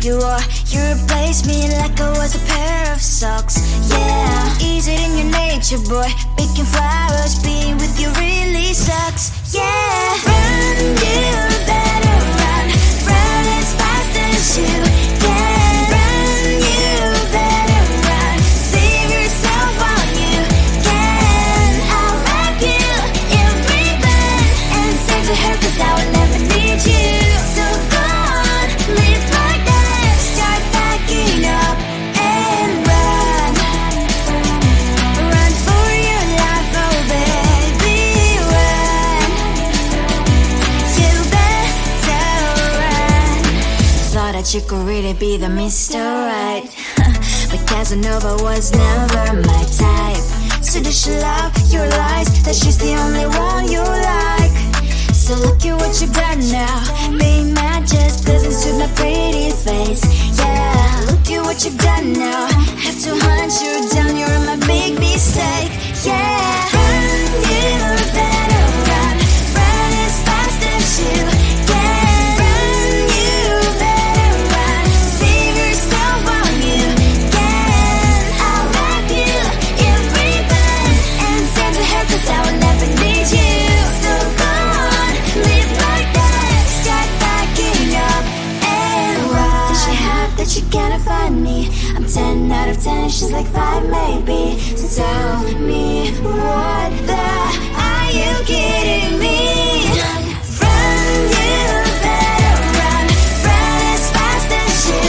you are. You replaced me like I was a pair of socks. Yeah, is it in your nature, boy? Picking flowers, being with you really sucks. Yeah, run, you better run. Run as fast as you can. Run, you better run. Save yourself while you can. I'll wrap you in ribbon and send to her, 'cause I will never need you. So go on, live like that. Start backing up and run. Run for your life, oh baby, run. You better run. Thought that you could really be the Mr. Right, but Casanova was never my type. So does she love your lies, that she's the only one you like? So look at what you've done now. Being mad just doesn't suit my pretty face. Yeah, look at what you've done now. Have to hunt you down, you're my big mistake. Yeah, run, you better run. Run as fast as you can. Run, you better run. Save yourself while you can. I'll wrap you in ribbon and send to her, 'cause I will never need you. So go on, live like that. Start backing up and run. Does she have that you cannot find me? I'm 10 out of 10, she's like 5 maybe. So tell me, what the, are you kidding me? Run, you better run. Run as fast as you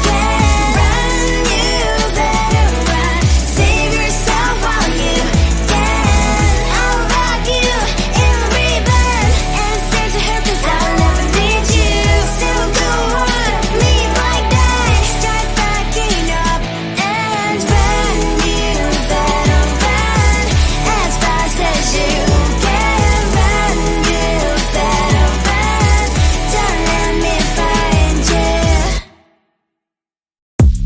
can. Run, you better run. Save yourself while you can. I'll wrap you in ribbon and send to her, 'cause I will never need you. So go on, live like that. Start backing up and run. You better run as fast as you can. Run, you better run. Don't let me find you.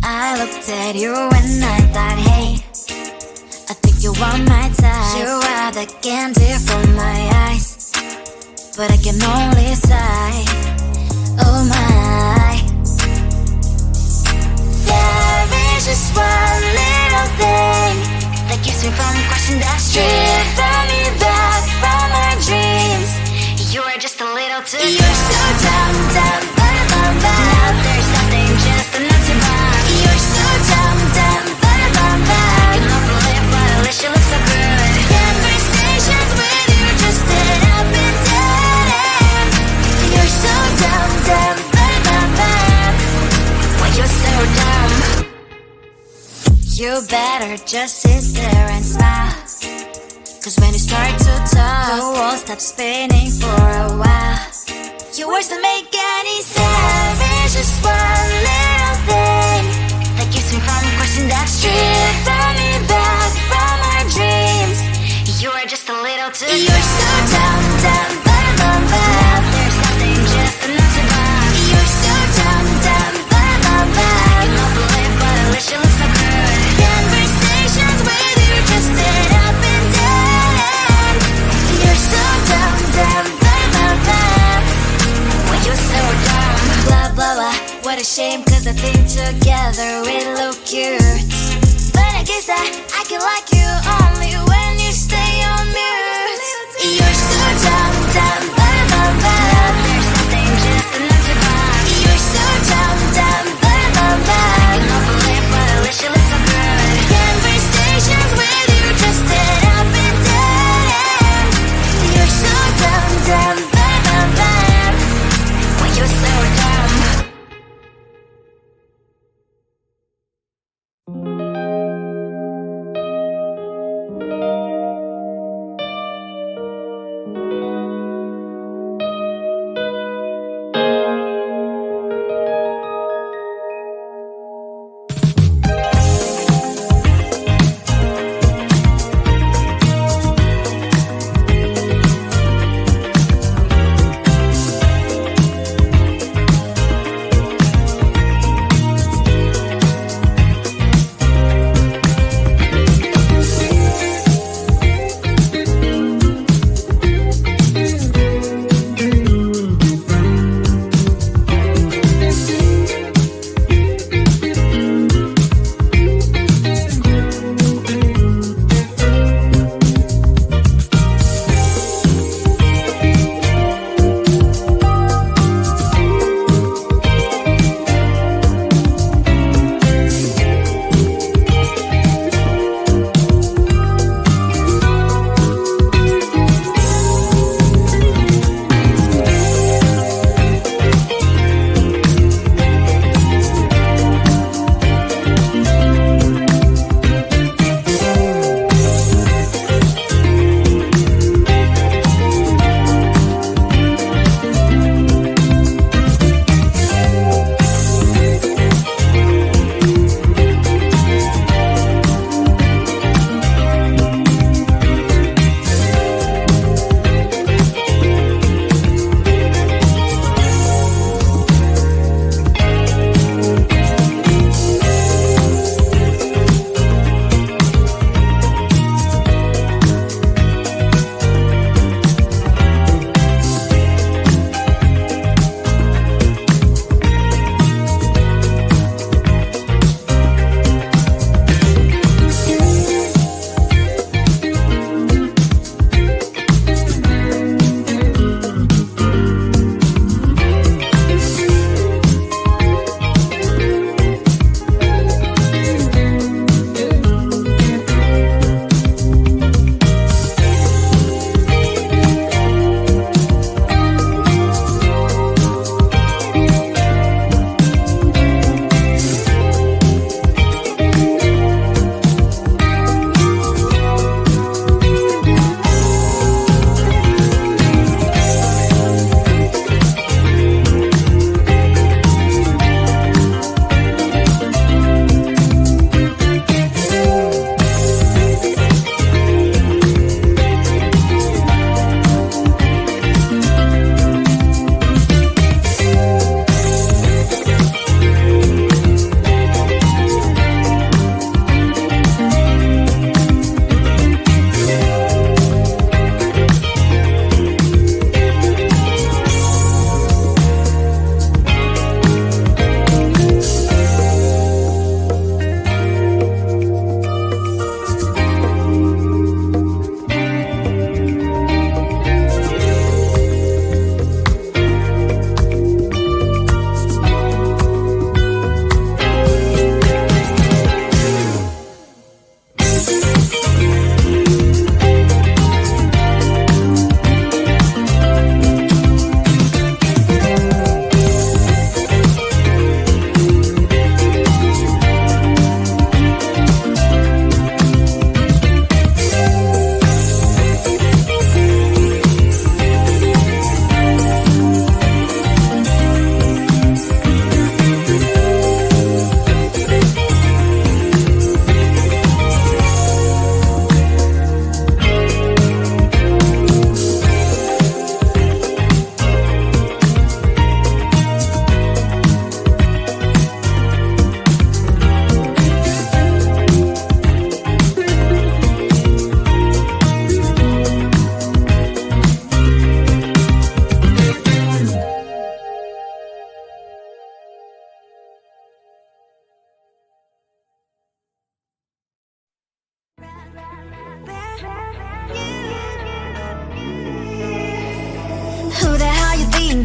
I looked at you and I thought, hey, I think you want my type. You are the candy from my eyes, but I can only sigh. Oh my, there is just one little thing that keeps me from crossing that street. Drive me back from my dreams. You are just a little too close. You're so dumb, dumb, bum, bum. Now there's nothing, just enough to buy. You're so dumb, dumb, bum, bum. You love to live, but at least you look so good. Conversations with you just end up in dead end. You're so dumb, dumb, bum. Why you're so dumb? You better just sit there and smile, 'cause when you start to talk, the world stops spinning for a while. Your words don't make any sense. There's just one little thing that keeps me from crossing that street. Turn me back from our dreams. You are just a little too close. You're so dumb, dumb, bum, bum. There's nothing, just enough to buy. You're so dumb, dumb, bum. You love to live, but at least you look so good. Conversations with you just end up in dead end. You're so dumb, dumb, bum. Why you're so dumb? Blah, blah, blah. What a shame, 'cause I think together we look cute. But I guess I can like you only when you stay on mute. You're so dumb, dumb, bum. There's nothing, just enough to buy. You're so dumb, dumb, bum. You love to live, but at least you look so good. Conversations with you just end up in dead end. You're so dumb, dumb, bum. Why you're so dumb?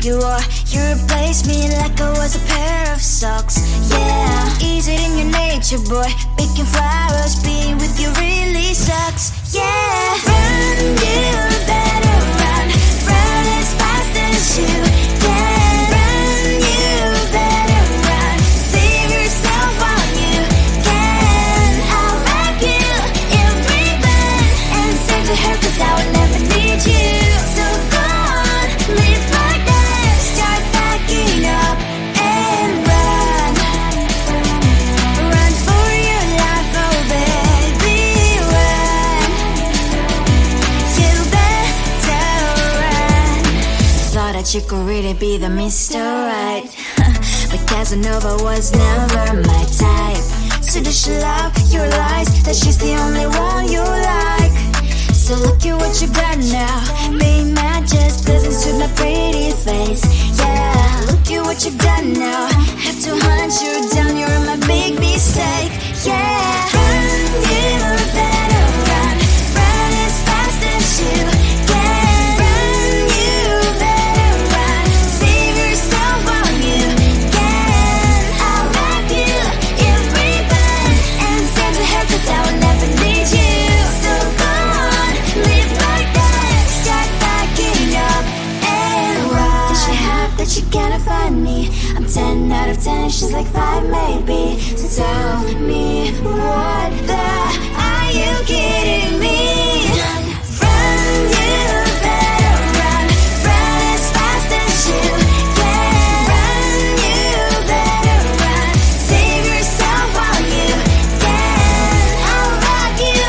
you are. You replaced me like I was a pair of socks. Yeah, is it in your nature, boy? Picking flowers, being with you really sucks. Yeah, run, you better run. Run as fast as you can. Run, you better run. Save yourself while you can. I'll wrap you in ribbon and send to her, 'cause I would never need you. So go on, live like that. Start backing up and run. Run for your life, oh baby, run. You better run. Thought that you could really be the Mr. Right, but Casanova was never my type. So does she love your lies, that she's the only one you like? So look at what you got now. Being mad just doesn't suit my pretty face. Yeah, look at what you got now. Have to hunt you down, you're my big mistake. Yeah, run, you better run. Run as fast as you can. Run, you better run. Save yourself while you can. I'll wrap you in ribbon and send to her, 'cause I will never need you. So go on, live like that. Start backing up and run. Does she have that you cannot find me? I'm 10 out of 10, she's like 5 maybe. So tell me, what the are you kidding me? Run, you better run. Run as fast as you can. Run, you better run. Save yourself while you can. I'll rock you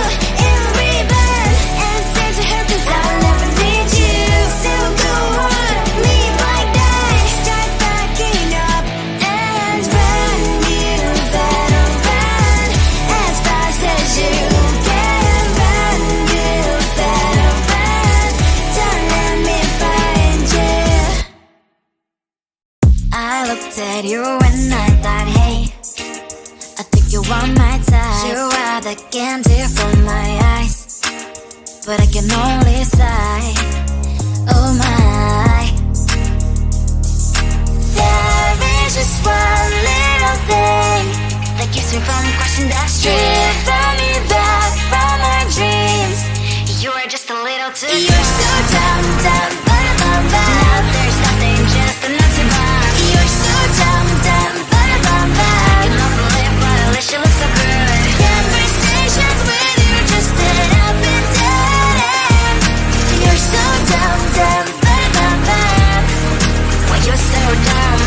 in ribbon and send to her, 'cause I'll never need you. So go on, live like that. Start backing up and run. You better run as fast as you can. Run, you better run. Don't let me find you. I looked at you and I thought, hey, I think you are my type. You are the candy from my eyes, but I can only sigh. Oh my, there is just one little thing that keeps me from crossing that street. Bring me back from my dreams. You are just a little too close. You're so dumb, dumb, but now there's nothing, just enough to buy. You're so dumb, dumb, but you know the lip, but at least you look so good. Conversations with you just end up in dead end. You're so dumb, dumb, but when you're so dumb,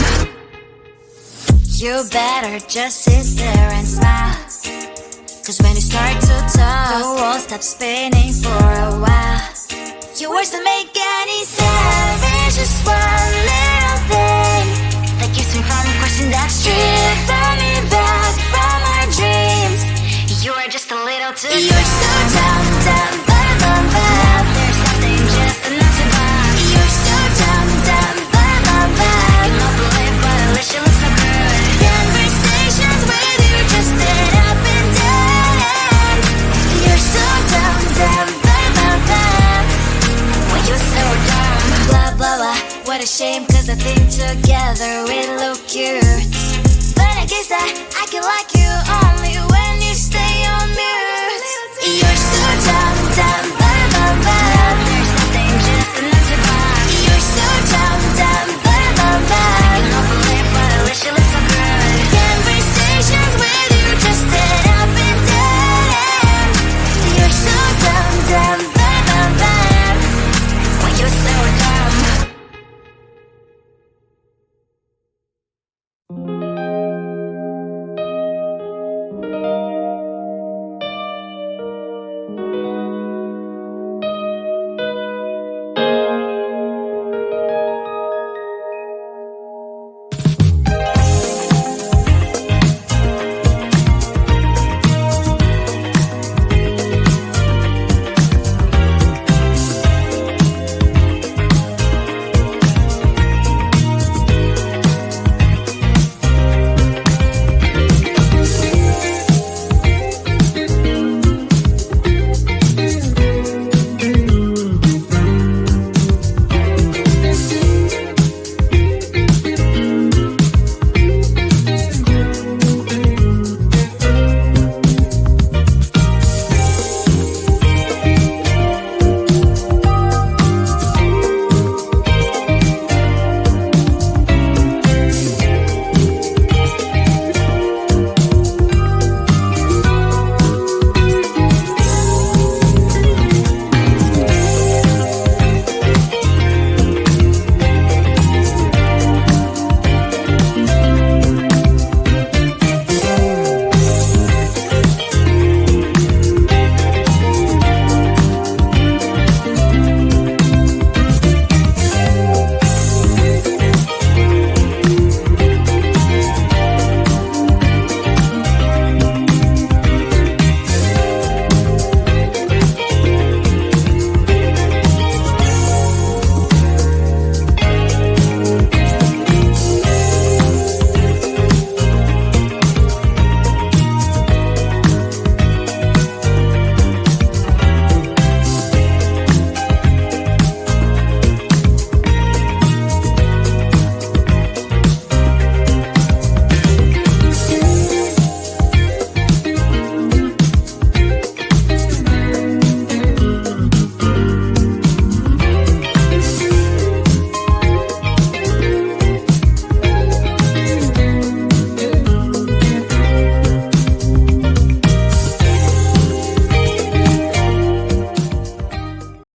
you better just sit there and smile. 'Cause when you start to talk, the world stops spinning for a while. Your words don't make any sense. There's just one little thing that keeps me from crossing that street. Bring me back from our dreams. You are just a little too close. You're so dumb, dumb, but now there's nothing, just enough to buy. You're so dumb, dumb, but you know the lip, but at least you look so good. Conversations with you just end up in dead end. You're so dumb, dumb, but when you're so dumb. Blah, blah, blah, what a shame, 'cause I think together we look cute. But I guess that I can like you only when you stay on mute. You're so dumb, dumb,